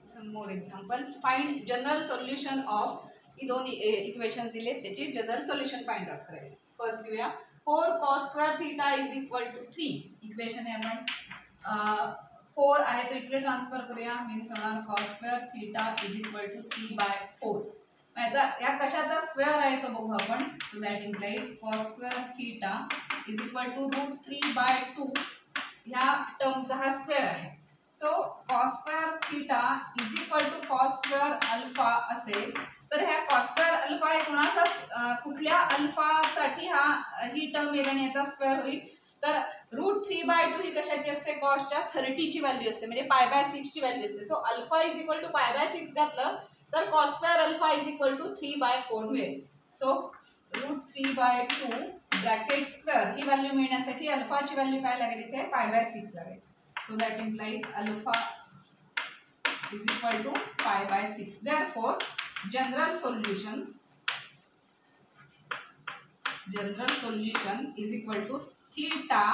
some more examples. Find general solution of ही दोन equations दिले त्याची जनरल सोल्युशन फाइंड आउट करायचे. फर्स्ट घेऊया 4 cos square theta is equal to 3. Equation आहे आपण 4 आहे तो इकडे ट्रान्सफर करूया. मीन्स होणार cos square theta is equal to 3/4. याचा या कशाचा स्क्वेअर आहे तो बघू आपण. So that implies cos square theta is equal to √3/2 ह्या टर्मचा हा स्क्वेअर आहे. So cos square theta is equal to cos square alpha असेल तर ह्या cos स्क्वेअर अल्फा हे कोणाचा कुठल्या अल्फासाठी ही टर्म येईल आणि याचा स्क्वेअर होईल. तर √3/2 ही कशाची असते कॉसच्या 30 ची व्हॅल्यू असते म्हणजे π/6 ची व्हॅल्यू असते. So alpha is equal to π/6 घातलं तर cos square alpha is equal to 3/4 मिळेल. सो √3/2 ब्रॅकेट स्क्वेअर ही व्हॅल्यू मिळण्यासाठी अल्फाची व्हॅल्यू काय लागेल इथे π/6 लागेल. So that implies alpha is equal to π/6. Therefore general solution is equal to theta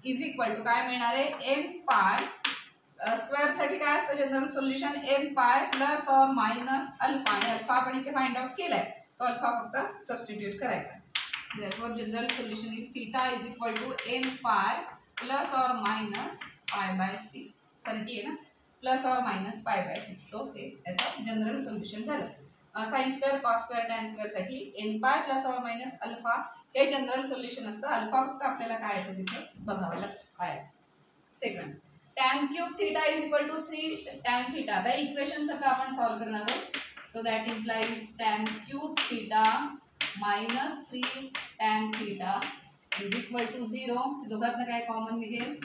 is equal to काय मिळणार आहे n पाय. स्क्वेअर साठी काय असतं general solution n pi plus और मायनस अल्फा आणि अल्फा आपण इथे फाइंड आउट केलाय तो अल्फा फक्त सबस्टिट्यूट करायचा. Therefore general solution is theta is equal to n pi plus और मायनस π/6. 30 आहे ना प्लस और मायनस π/6 तो हे याचं जनरल सोल्युशन झालं. Sine square cos square tan square साठी n पाय प्लस और मायनस अल्फा हे जनरल सोल्युशन असतं. अल्फा फक्त आपल्याला काय येतो तिथे बघावं लागतं काय असतं. Second tan cube theta is equal to 3 tan theta. आता इक्वेशन सगळं आपण सॉल्व करणार आहोत. So that implies tan cube theta minus 3 tan theta is equal to 0. दोघांना काय कॉमन निघेल.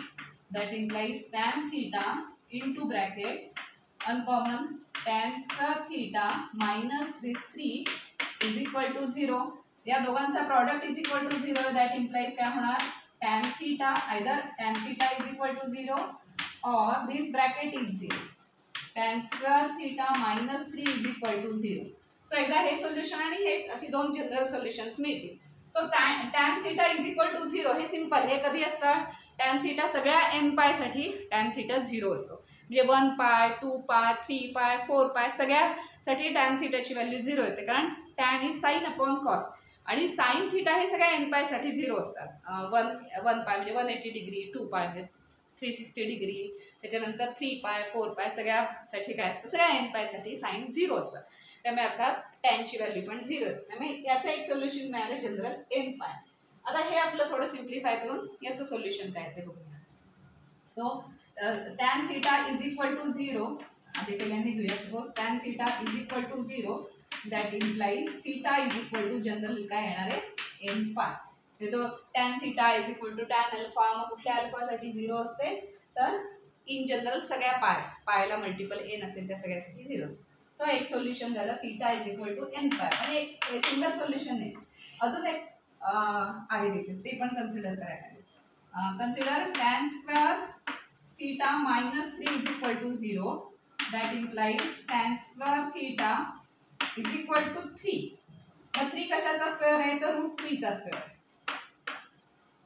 That implies tan theta into bracket uncommon tan square theta minus this 3 is equal to 0. या दोघांचा product is equal to 0. That implies काय होणार tan theta either tan theta is equal to 0 or this bracket is 0. tan square theta minus 3 is equal to 0. So एकदा हे solution आणि हे अशी दोन जनरल सोल्युशन्स मिळतील. So tan theta is equal to 0 हे सिंपल. हे कधी असतं tan थीटा सगळ्या n पाय साठी tan थीटा 0 असतो. म्हणजे 1 पाय 2 पाय 3 पाय 4 पाय सगळ्यासाठी tan थीटाची व्हॅल्यू 0 येते कारण tan is sine upon cos आणि साइन थीटा हे सगळ्या n पाय साठी 0 असतात. 1 पाय म्हणजे 180 डिग्री 2 पाय म्हणजे 360 डिग्री त्याच्यानंतर 3 पाय 4 पाय सगळ्यासाठी काय असतं सगळ्या n पाय साठी साइन 0 असतं. त्यामुळे अर्थात tan ची व्हॅल्यू पण 0 आहे. त्यामुळे याचं एक सोल्युशन मिळालं जनरल n पाय. आता हे आपलं थोडं सिम्प्लिफाय करून याचं सोल्युशन काय ते बघूया. So tan theta is equal to 0 आधी पहिल्यांदा घेऊया. Suppose tan theta is equal to 0 that implies theta is equal to general काय येणार आहे n पाय. तो tan theta is equal to tan alpha मग कुठल्या अल्फासाठी 0 असते तर इन जनरल सगळ्या पायला मल्टिपल n असेल त्या सगळ्यासाठी 0 असते. सो एक सोल्युशन झालं theta is equal to n pi. आणि एक सिंगल सोल्युशन नाही अजून एक आहे तिथे ते पण कन्सिडर करायला लागेल. Consider tan square theta minus 3 is equal to 0 that implies tan square theta is equal to 3. मग 3 कशाचा स्क्वेअर आहे तर √3 चा स्क्वेअर.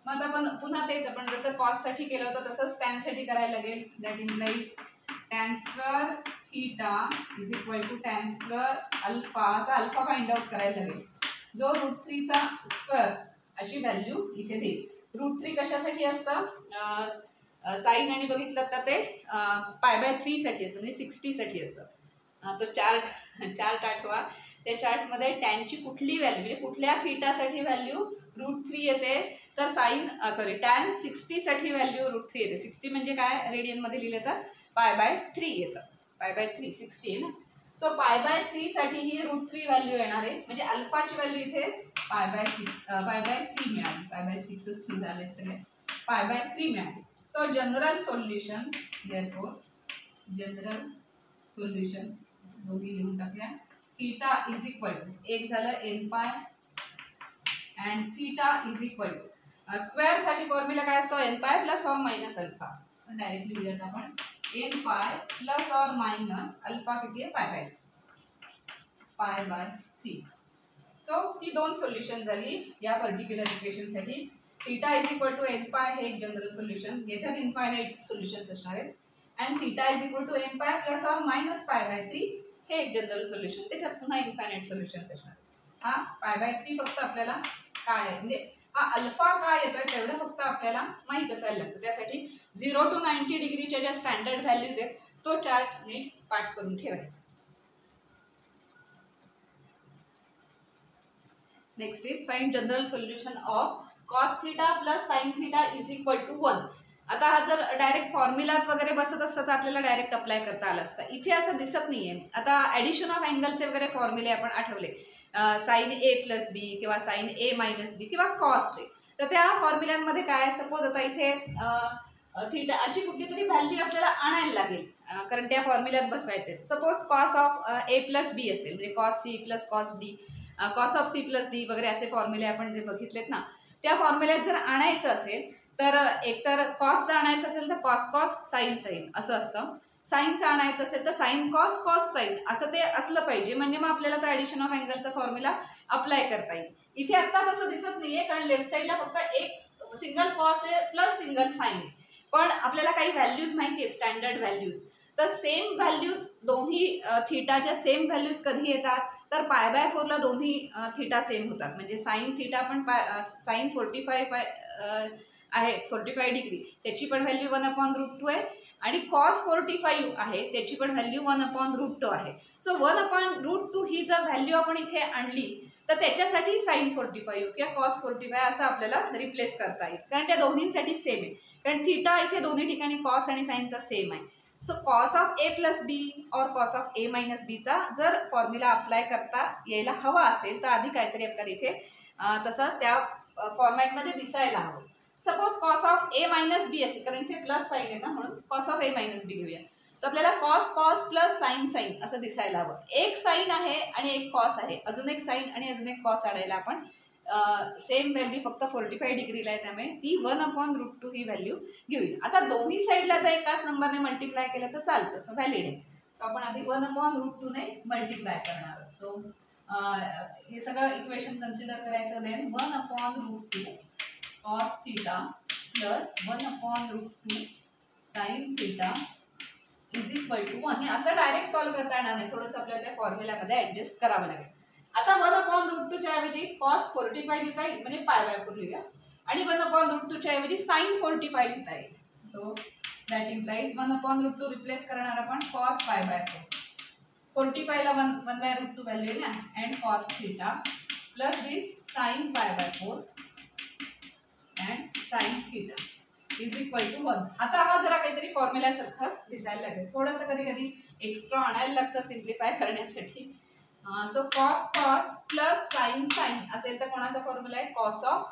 मग आपण पुन्हा तेच आपण जसं कॉस साठी केलं होतं तसंच tan साठी करायला लागेल. That implies tan square theta is equal to tan square alpha असा अल्फा फाइंड आउट करायला लागेल जो √3 चा स्क्वेअर अशी व्हॅल्यू इथे देईल. √3 कशासाठी असतं साइन आणि बघितलं तर ते π/3 साठी असतं म्हणजे 60 साठी असतं. तो चार्ट आठवा. त्या चार्टमध्ये टॅनची कुठली व्हॅल्यू म्हणजे कुठल्या थीटासाठी व्हॅल्यू √3 येते तर tan 60 साठी व्हॅल्यू √3 येते. 60 म्हणजे काय रेडियनमध्ये लिहिलं तर π/3 येतं. π/3 60 आहे ना. सो π/3 साठी ही √3 व्हॅल्यू येणार आहे म्हणजे अल्फाची व्हॅल्यू इथे π/3 मिळाली. π/6 झाले सगळे π/3 मिळाली. So general solution therefore general solution दोघी लिहून टाकूया. थीटा इज इक्वल टू एक झालं n pi and theta is equal to square साठी फॉर्म्युला काय असतो n पाय प्लस और मायनस अल्फा. डायरेक्टली लिहूयात आपण n पाय प्लस और मायनस अल्फा किती आहे π/3. सो ही दोन सोल्युशन झाली या पर्टिक्युलर इक्वेशन साठी. Theta is equal to n pi हे एक जनरल सोल्युशन. याच्यात इन्फायनाइट सोल्युशन्स असणार आहेत and theta is equal to n pi plus or minus pi by 3 हे एक जनरल सोल्युशन. त्याच्यात पुन्हा इन्फायनाइट सोल्युशन्स असणार. हा पाय बाय 3 फक्त आपल्याला काय आहे म्हणजे हा अल्फा काय येतोय तेवढं फक्त आपल्याला माहित असायला लागतं. त्यासाठी 0 to 90 डिग्रीच्या ज्या स्टँडर्ड व्हॅल्यूज आहेत तो चार्ट नीट पाठ करून ठेवायचा. Next is find general solution of cos theta plus sin theta is equal to 1. आता हा जर डायरेक्ट फॉर्म्युलात वगैरे बसत असतं तर आपल्याला डायरेक्ट अप्लाय करता आलं असतं. इथे असं दिसत नाहीये. आता ॲडिशन ऑफ अँगलचे वगैरे फॉर्म्युले आपण आठवले, साइन ए प्लस बी किंवा साइन ए मायनस बी किंवा कॉसचे. तर त्या फॉर्म्युल्यांमध्ये काय, सपोज आता इथे थीटा अशी कुठली तरी व्हॅल्यू आपल्याला आणायला लागेल कारण त्या फॉर्म्युल्यात बसवायचे. Suppose cos of A plus B असेल म्हणजे cos C plus cos D, cos of C plus D वगैरे असे फॉर्म्युले आपण जे बघितलेत ना, त्या फॉर्म्युल्यात जर आणायचं असेल तर एकतर कॉसचं आणायचं असेल तर कॉस कॉस साईन साईन असं असतं. साईनचं आणायचं असेल तर साईन कॉस कॉस साईन असं ते असलं पाहिजे, म्हणजे मग आपल्याला तो ॲडिशन ऑफ अँगलचा फॉर्म्युला अप्लाय करता येईल. इथे आत्ता तसं दिसत नाहीये कारण लेफ्ट साईडला फक्त एक सिंगल कॉस आहे प्लस सिंगल साईन आहे. पण आपल्याला काही व्हॅल्यूज माहिती आहे स्टँडर्ड व्हॅल्यूज. तर सेम व्हॅल्यूज दोन्ही थीटाच्या सेम व्हॅल्यूज कधी येतात तर पाय बाय 4ला दोन्ही थीटा सेम होतात. म्हणजे साईन थीटा पण साईन 45 आहे 45 डिग्री त्याची पण व्हॅल्यू 1/√2 आहे आणि कॉस 45 आहे त्याची पण व्हॅल्यू 1/√2 आहे. सो 1/√2 ही जर व्हॅल्यू आपण इथे आणली तर त्याच्यासाठी साईन 45 किंवा कॉस 45 असं आपल्याला रिप्लेस करता येईल कारण त्या दोन्हींसाठी सेम आहे. कारण थीटा इथे दोन्ही ठिकाणी कॉस आणि साईनचा सेम आहे. So cos of A plus B or cos of A minus बीचा जर फॉर्म्युला अप्लाय करता यायला हवा असेल तर आधी काहीतरी आपल्याला इथे तसं त्या फॉर्मॅटमध्ये दिसायला हवं. Suppose cos of A minus B असेल कारण इथे प्लस साईन आहे ना म्हणून cos of A minus B घेऊया. तर आपल्याला cos cos plus sine sine असं दिसायला हवं. एक साईन आहे आणि एक कॉस आहे, अजून एक साईन आणि अजून एक कॉस आणायला आपण सेम व्हॅल्यू फक्त 45 डिग्रीला आहे त्यामुळे ती 1/√2 ही व्हॅल्यू घेऊया. आता दोन्ही साईडला जर एकाच नंबरने मल्टिप्लाय केलं तर चालतं, सो व्हॅलिड आहे. सो आपण आधी 1/√2 ने मल्टिप्लाय करणार. सो हे सगळं इक्वेशन कन्सिडर करायचं. Then 1/√2 cos theta plus 1/√2 sine theta is equal to 1. हे असं डायरेक्ट सॉल्व्ह करता येणार नाही, थोडंसं आपल्याला त्या फॉर्म्युल्यामध्ये ॲडजस्ट करावं लागेल. आता 1/√2 च्या ऐवजी cos 45 लिहिता येईल म्हणजे पाय बाय 4 लिहूया आणि 1/√2 च्या ऐवजी sin 45 लिहिता येईल. सो दॅट इम्प्लाइज 1/√2 रिप्लेस करणार आपण cos पाय बाय 4. 45 ला 1/√2 व्हॅल्यू आहे ना and cos theta plus this sin pi by 4 and sin theta is equal to 1. आता हा जरा काहीतरी फॉर्म्युला सारखं दिसायला लागेल. थोडंसं कधी कधी एक्स्ट्रा आणायला लागतं सिम्प्लिफाय करण्यासाठी. So cos cos plus sine sine असेल तर कोणाचा फॉर्म्युला आहे कॉस ऑफ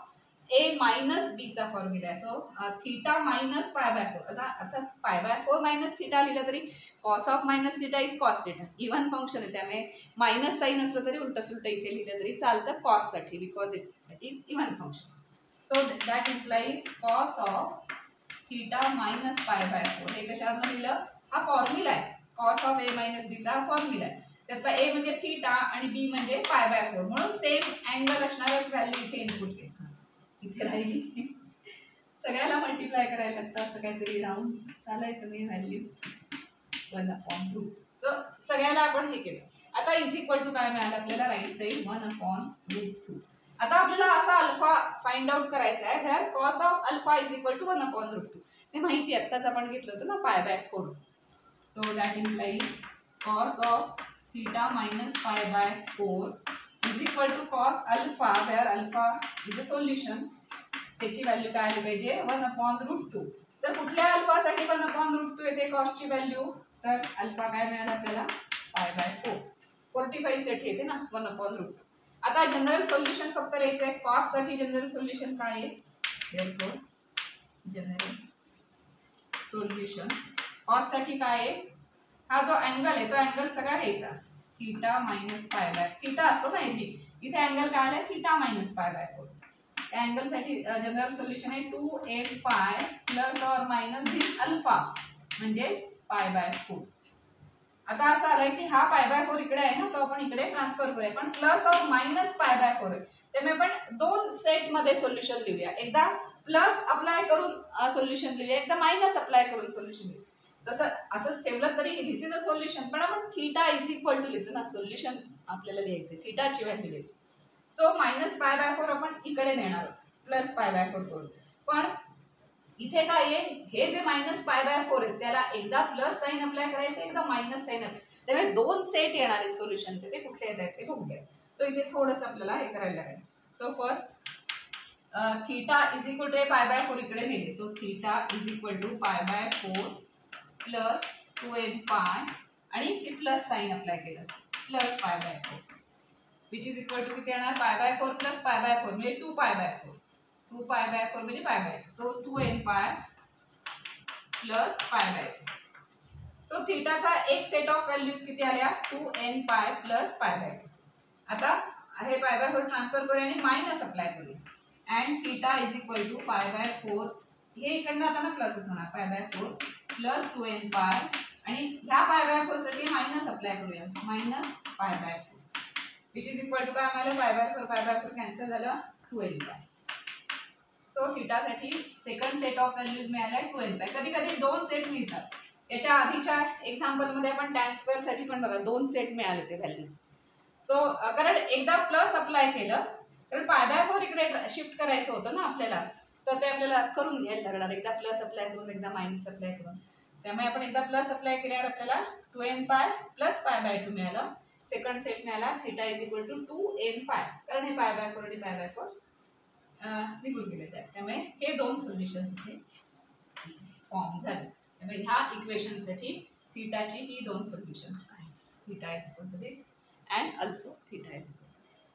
ए मायनस बीचा फॉर्म्युला आहे. So theta minus pi by 4. आता अर्थात पाय बाय 4 मायनस थीटा लिहिलं तरी cos of minus theta is cos theta, even function आहे त्यामुळे मायनस साईन असलं तरी उलट सुलट इथे लिहिलं तरी चालतं कॉससाठी because it is even function. So that implies cos of theta minus pi by 4. हे कशावर लिहिलं, हा फॉर्म्युला आहे कॉस ऑफ ए मायनस बीचा हा फॉर्म्युला आहे. त्यातला ए म्हणजे थीटा आणि बी म्हणजे पाय बाय 4 म्हणून सेम अँगल असणारच व्हॅल्यू इथे इनपुट केली. इथे राहिली सगळ्याला मल्टिप्लाय करायला लागतं असं काहीतरी राहून चालायचं नाही व्हॅल्यू 1/2. तर सगळ्याला आपण हे केलं. आता इज इक्वल टू काय मिळालं आपल्याला राईट साईड 1/√2. आता आपल्याला असा अल्फा फाइंड आउट करायचा आहे where cos of alpha is equal to 1/√2. ते माहिती आहे आत्ताच आपण घेतलं होतं ना pi by 4. So that implies cos of theta minus pi by 4 is equal to cos alpha where alpha is a solution. त्याची व्हॅल्यू काय आली पाहिजे 1/√2. तर कुठल्या अल्फासाठी 1/√2 येते कॉसची व्हॅल्यू, तर अल्फा काय मिळाला आपल्याला पाय बाय 4. 45 साठी येते ना 1/√2. आता जनरल सोल्युशन फक्त लिहायचं आहे. कॉस साठी जनरल सोल्युशन काय आहे, देअरफॉर जनरल सोल्युशन कॉस साठी काय आहे, हा जो अँगल आहे तो अँगल सगळा घ्यायचा theta minus pi bye. Theta असतो ना एबी, इथे अँगल काय आलाय थीटा मायनस पाय बाय 4. त्या अँगलसाठी जनरल सोल्युशन आहे 2n पाय plus or minus this alpha म्हणजे पाय बाय 4. आता असं आलंय की हा पाय बाय 4 इकडे आहे ना, तो आपण इकडे ट्रान्सफर करूया. पण plus or minus pi by 4 आहे त्यामुळे आपण दोन सेट मध्ये सोल्युशन लिहूया. एकदा प्लस अप्लाय करून सोल्युशन लिहूया, एकदा मायनस अप्लाय करून सोल्युशन लिहूया. तसं असंच ठेवलं तरी दिस इज अ सोल्युशन, पण आपण थीटा इज इक्वल टू लिहितो ना, सोल्युशन आपल्याला लिहायचं थीटाची व्हॅल्यू लिहायची. सो -π/4 आपण इकडे नेणार आहोत +π/4 करून. पण इथे काय आहे, हे जे -π/4 आहे त्याला एकदा प्लस साइन अप्लाय करायचं, एकदा मायनस साइन अप्लाय. त्यामुळे दोन सेट येणार आहेत सोल्युशनचे, ते कुठले येत आहेत ते बघूया. सो इथे थोडंसं आपल्याला हे करायला लागेल. So first theta is equal to π/4 इकडे नेले. So theta is equal to π/4 plus 2nπ आणि हे प्लस साइन अप्लाय केलं +π/4 विच इज इक्वल टू किती येणार, π/4 प्लस π/4 म्हणजे 2π/4. 2π/4 म्हणजे π/2. So 2nπ plus π/2. सो थीटाचा एक सेट ऑफ व्हॅल्यूज किती आल्या, 2nπ प्लस π/2. आता हे π/4 ट्रान्सफर करूया आणि मायनस अप्लाय करूया. And theta is equal to π/4, हे इकडनं आता ना प्लसच होणार, π/4 प्लस 2nπ आणि ह्या π/4 साठी मायनस अप्लाय करूया, minus π/4 which is equal to काय आम्हाला π/4 कॅन्सल झालं 2nπ. सो थीटासाठी सेकंड सेट ऑफ व्हॅल्यूज मिळाल्या 2nπ. कधी कधी दोन सेट मिळतात. याच्या आधीच्या एक्झाम्पल मध्ये आपण tan स्क्वेअर साठी पण बघा दोन सेट मिळाले ते व्हॅल्यूज. सो कारण एकदा प्लस अप्लाय केलं, कारण π/4 इकडे शिफ्ट करायचं होतं ना आपल्याला, तर ते आपल्याला करून घ्यायला लागणार, एकदा प्लस अप्लाय करून एकदा मायनस अप्लाय करून. त्यामुळे आपण एकदा प्लस अप्लाय केल्यावर आपल्याला 2nπ प्लस π/2 मिळालं. सेकंड सेट मिळाला theta is equal to 2nπ, कारण हे π/4 आणि π/4 निघून गेले त्यामुळे हे दोन सोल्युशन्स इथे फॉर्म झाले. त्यामुळे ह्या इक्वेशनसाठी थीटाची ही दोन सोल्युशन्स आहेत. Theta is equal to this and also theta is equal to this.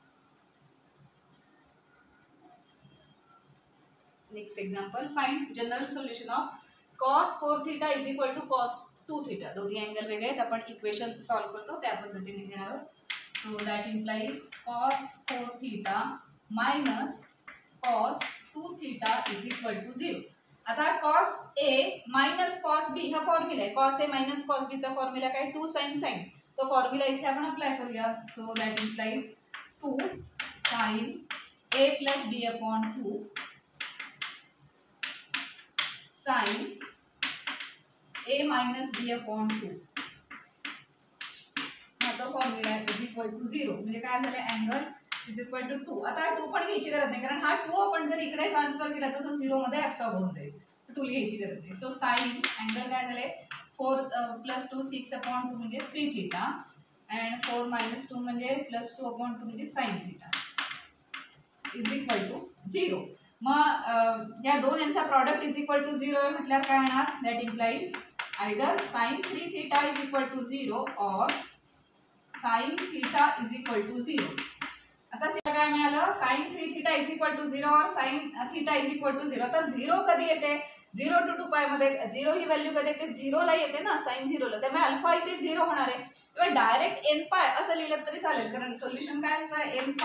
Next example, find general solution of cos 4 theta is equal to cos 2 theta. दोन्ही अँगल वेगळे आहेत, आपण इक्वेशन सॉल्व करतो त्या पद्धतीने घेणार आहोत. So that implies cos 4 theta minus cos 2 theta is equal to 0. आता cos a मायनस cos b हा फॉर्म्युला आहे. cos a मायनस cos b चा फॉर्म्युला काय, 2 sin sin. तो फॉर्म्युला इथे आपण अप्लाय करूया. So that implies 2 sin a plus b upon 2 sin a minus b upon 2 हा तो फॉर्म्युला इज इक्वल टू 0. म्हणजे काय झालं, अँगल इज इक्वल टू 2. आता 2 पण घ्यायची गरज नाही, कारण हा 2 आपण जर इकडे ट्रान्सफर केला तर तो 0 मध्ये ऍब्सॉर्ब होऊन जाईल. 2 घ्यायची गरज नाही. सो साइन अँगल काय झाले 4 प्लस 2 6 अपॉन 2 म्हणजे 3 थीटा अँड 4 मायनस 2 म्हणजे प्लस 2 अपॉन 2 म्हणजे sine theta is equal to 0. मग या दोन यांचा प्रॉडक्ट इज इक्वल टू 0 म्हटल्यावर काय येणार, that implies either sin 3 theta is equal to 0 or sin theta is equal to 0. आता काय मिळालं, sin 3 theta is equal to 0 or sin theta is equal to 0. आता 0 कधी येते, 0 to 2π मध्ये 0 ही व्हॅल्यू कधी येते, 0 ला येते ना, sin 0 ला. त्यामुळे अल्फा इथे 0 होणार आहे. किंवा डायरेक्ट nπ असं लिहिलं तरी चालेल, कारण सोल्युशन काय असतं nπ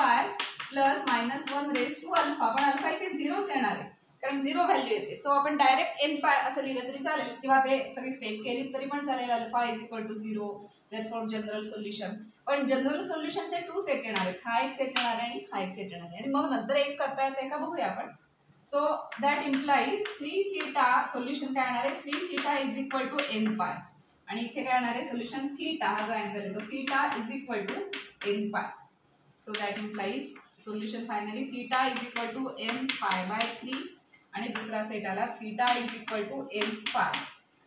plus -1 raise to alpha. पण अल्फा इथे 0च येणार आहे, कारण 0 व्हॅल्यू येते. सो आपण डायरेक्ट nπ असं लिहिलं तरी चालेल, किंवा ते सगळी स्टेप केली तरी पण चालेल. Alpha is equal to 0, therefore general solution. पण जनरल सोल्युशनचे 2 सेट येणार आहेत, हा एक सेट येणार आहे आणि हा एक सेट येणार आहे. आणि मग नंतर एक करता येते का बघूया आपण. So that implies 3 theta, solution काय येणार आहे 3 theta is equal to nπ. आणि इथे काय येणार आहे सोल्युशन थीटा, हा जो अँगल आहे तो theta is equal to nπ. So that implies solution finally theta is equal to nπ/3 आणि दुसरा सेट आला theta is equal to nπ.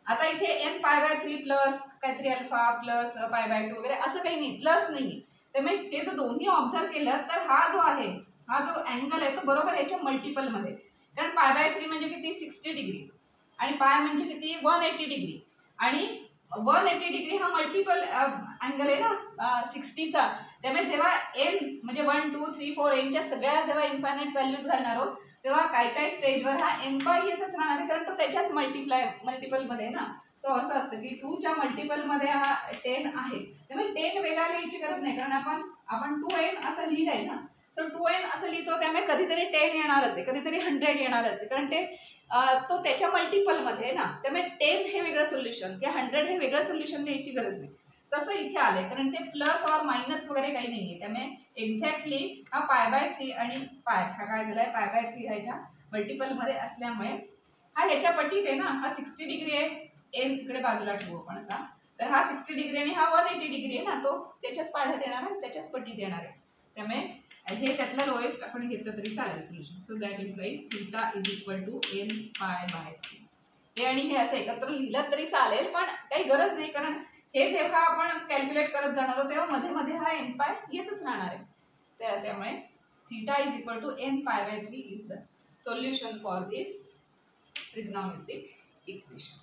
आता इथे nπ/3 प्लस काहीतरी अल्फा प्लस π/2 वगैरे असं काही नाही, प्लस नाही. त्यामुळे हे जर दोन्ही ऑब्झर्व केलं तर हा जो आहे, हा जो अँगल आहे तो बरोबर याच्या मल्टिपल मध्ये. कारण π/3 म्हणजे किती 60 डिग्री आणि π म्हणजे किती 180 डिग्री. आणि 180 डिग्री हा मल्टिपल अँगल आहे ना 60चा. त्यामुळे जेव्हा n म्हणजे 1 2 3 4 n च्या सगळ्या जेव्हा इन्फायनाइट व्हॅल्यूज घालणार आहोत तेव्हा काही स्टेजवर हा nπ येतच राहणार आहे, कारण तो त्याच्याच मल्टिपल मध्ये ना. सो असं असतं की 2 च्या मल्टिपल मध्ये हा 10 आहे. त्यामुळे 10 वेगळा लिहायची गरज नाही, कारण आपण 2n असं लिहिलंय ना. सो 2n असं लिहितो, त्यामुळे कधीतरी 10 येणारच आहे, कधीतरी 100 येणारच आहे, कारण ते तो त्याच्या मल्टिपल मध्ये आहे ना. त्यामुळे 10 हे वेगळं सोल्युशन किंवा 100 हे वेगळं सोल्युशन द्यायची गरज नाही. तसं इथे आलंय, कारण ते प्लस और मायनस वगैरे काही नाहीये. त्यामुळे एक्झॅक्टली हा π/3 आणि हा काय झालाय π/3 ह्याच्या मल्टिपल मध्ये असल्यामुळे हा ह्याच्या पट्टीत आहे ना, हा 60 डिग्री आहे एन इकडे बाजूला ठेवू आपण असा, तर हा 60 डिग्री आणि हा 180 डिग्री आहे ना, तो त्याच्याच पाढ्यात येणार आहे, त्याच्याच पट्टीत येणार आहे. त्यामुळे हे त्यातलं लोएस्ट आपण घेतलं तरी चालेल solution. So that implies theta is equal to n pi by 3. हे आणि हे असं एकत्र लिहिलं तरी चालेल, पण काही गरज नाही, कारण हे जेव्हा आपण कॅल्क्युलेट करत जाणार आहोत तेव्हा मध्ये मध्ये हा n पाय येतच राहणार आहे. त्यामुळे theta is equal to n pi by 3 is the solution for this trigonometric equation.